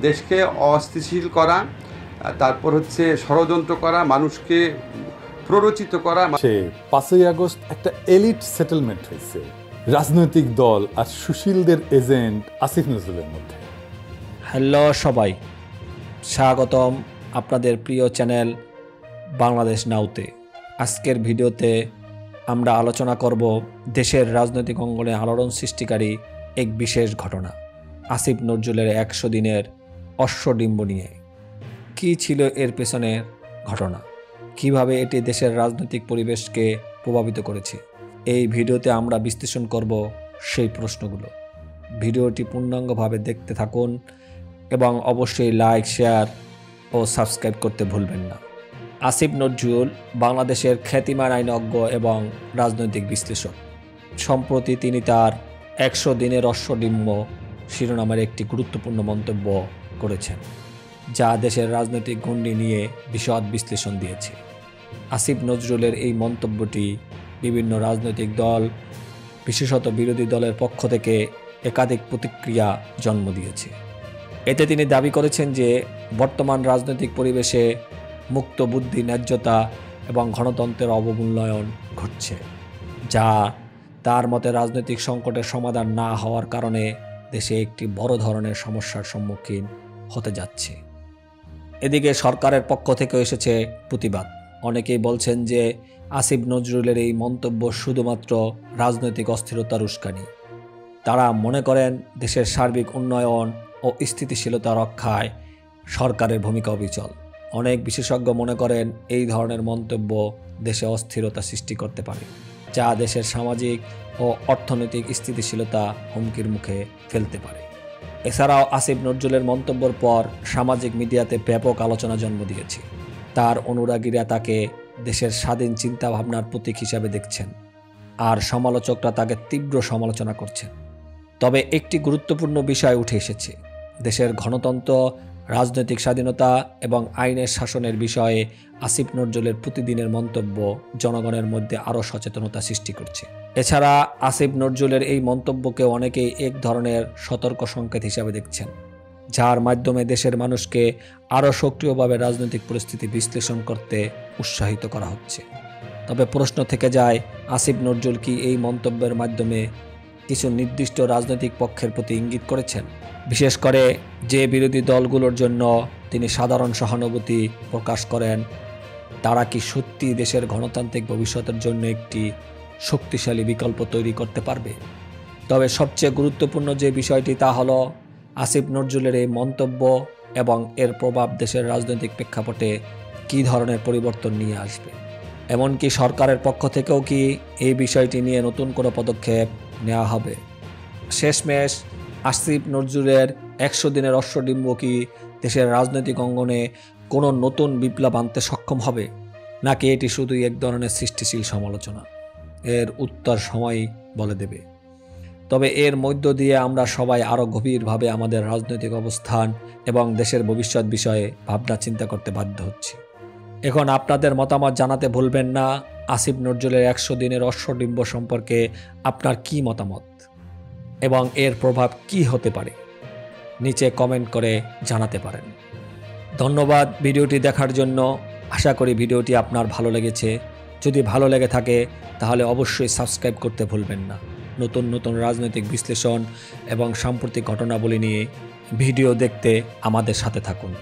দেশকে অস্থিতিশীল করা, তারপর হচ্ছে ষড়যন্ত্র করা, মানুষকে প্ররোচিত করা। 5ই আগস্ট একটা এলিট সেটেলমেন্ট হয়েছে রাজনৈতিক দল আর সুশীলদের এজেন্ট আসিফ নজরুলের মধ্যে। হ্যালো সবাই, স্বাগতম আপনাদের প্রিয় চ্যানেল বাংলাদেশ নাউতে। আজকের ভিডিওতে আমরা আলোচনা করব দেশের রাজনৈতিক অঙ্গনে আলোড়ন সৃষ্টিকারী এক বিশেষ ঘটনা, আসিফ নজরুলের 100 দিনের অশ্বডিম্ব নিয়ে। কী ছিল এর পেছনের ঘটনা, কিভাবে এটি দেশের রাজনৈতিক পরিবেশকে প্রভাবিত করেছে, এই ভিডিওতে আমরা বিশ্লেষণ করব সেই প্রশ্নগুলো। ভিডিওটি পূর্ণাঙ্গভাবে দেখতে থাকুন এবং অবশ্যই লাইক, শেয়ার ও সাবস্ক্রাইব করতে ভুলবেন না। আসিফ নজরুল বাংলাদেশের খ্যাতিমান আইনজ্ঞ এবং রাজনৈতিক বিশ্লেষক। সম্প্রতি তিনি তার 100 দিনের অশ্বডিম্ব শিরোনামের একটি গুরুত্বপূর্ণ মন্তব্য করেছেন, যা দেশের রাজনৈতিক গণ্ডি নিয়ে বিশদ বিশ্লেষণ দিয়েছে। আসিফ নজরুলের এই মন্তব্যটি বিভিন্ন রাজনৈতিক দল, বিশেষত বিরোধী দলের পক্ষ থেকে একাধিক প্রতিক্রিয়া জন্ম দিয়েছে। এতে তিনি দাবি করেছেন যে বর্তমান রাজনৈতিক পরিবেশে মুক্ত বুদ্ধি, ন্যায্যতা এবং গণতন্ত্রের অবমূল্যায়ন ঘটছে, যা তার মতে রাজনৈতিক সংকটের সমাধান না হওয়ার কারণে দেশে একটি বড় ধরনের সমস্যার সম্মুখীন হতে যাচ্ছে। এদিকে সরকারের পক্ষ থেকে এসেছে প্রতিবাদ। অনেকেই বলছেন যে আসিফ নজরুলের এই মন্তব্য শুধুমাত্র রাজনৈতিক অস্থিরতার উস্কানি। তারা মনে করেন দেশের সার্বিক উন্নয়ন ও স্থিতিশীলতা রক্ষায় সরকারের ভূমিকা অবিচল। অনেক বিশেষজ্ঞ মনে করেন এই ধরনের মন্তব্য দেশে অস্থিরতা সৃষ্টি করতে পারে, যা দেশের সামাজিক ও অর্থনৈতিক স্থিতিশীলতা হুমকির মুখে ফেলতে পারে। এছাড়াও আসিফ নজরুলের মন্তব্যের পর সামাজিক মিডিয়াতে ব্যাপক আলোচনা জন্ম দিয়েছে। তার অনুরাগীরা তাকে দেশের স্বাধীন চিন্তাভাবনার প্রতীক হিসাবে দেখছেন, আর সমালোচকরা তাকে তীব্র সমালোচনা করছেন। তবে একটি গুরুত্বপূর্ণ বিষয় উঠে এসেছে। দেশের গণতন্ত্র, রাজনৈতিক স্বাধীনতা এবং আইনের শাসনের বিষয়ে আসিফ নজরুলের প্রতিদিনের মন্তব্য জনগণের মধ্যে আরও সচেতনতা সৃষ্টি করছে। এছাড়া আসিফ নজরুলের এই মন্তব্যকে অনেকেই এক ধরনের সতর্ক সংকেত হিসাবে দেখছেন, যার মাধ্যমে দেশের মানুষকে আরও সক্রিয়ভাবে রাজনৈতিক পরিস্থিতি বিশ্লেষণ করতে উৎসাহিত করা হচ্ছে। তবে প্রশ্ন থেকে যায়, আসিফ নজরুল কি এই মন্তব্যের মাধ্যমে কিছু নির্দিষ্ট রাজনৈতিক পক্ষের প্রতি ইঙ্গিত করেছেন? বিশেষ করে যে বিরোধী দলগুলোর জন্য তিনি সাধারণ সহানুভূতি প্রকাশ করেন, তারা কি সত্যি দেশের গণতান্ত্রিক ভবিষ্যতের জন্য একটি শক্তিশালী বিকল্প তৈরি করতে পারবে? তবে সবচেয়ে গুরুত্বপূর্ণ যে বিষয়টি তা হলো আসিফ নজরুলের এই মন্তব্য এবং এর প্রভাব দেশের রাজনৈতিক প্রেক্ষাপটে কী ধরনের পরিবর্তন নিয়ে আসবে। এমনকি সরকারের পক্ষ থেকেও কি এই বিষয়টি নিয়ে নতুন কোনো পদক্ষেপ নেওয়া হবে? শেষমেশ আসিফ নজরুলের 100 দিনের অশ্বডিম্ব কি দেশের রাজনৈতিক অঙ্গনে কোনো নতুন বিপ্লব আনতে সক্ষম হবে, নাকি এটি শুধুই এক ধরনের সৃষ্টিশীল সমালোচনা? এর উত্তর সময়ই বলে দেবে। তবে এর মধ্য দিয়ে আমরা সবাই আরও গভীরভাবে আমাদের রাজনৈতিক অবস্থান এবং দেশের ভবিষ্যৎ বিষয়ে ভাবনা চিন্তা করতে বাধ্য হচ্ছি। এখন আপনাদের মতামত জানাতে ভুলবেন না। আসিফ নজরুলের 100 দিনের অশ্বডিম্ব সম্পর্কে আপনার কি মতামত এবং এর প্রভাব কি হতে পারে, নিচে কমেন্ট করে জানাতে পারেন। ধন্যবাদ ভিডিওটি দেখার জন্য। আশা করি ভিডিওটি আপনার ভালো লেগেছে। যদি ভালো লেগে থাকে তাহলে অবশ্যই সাবস্ক্রাইব করতে ভুলবেন না। নতুন নতুন রাজনৈতিক বিশ্লেষণ এবং সাম্প্রতিক ঘটনাবলী নিয়ে ভিডিও দেখতে আমাদের সাথে থাকুন।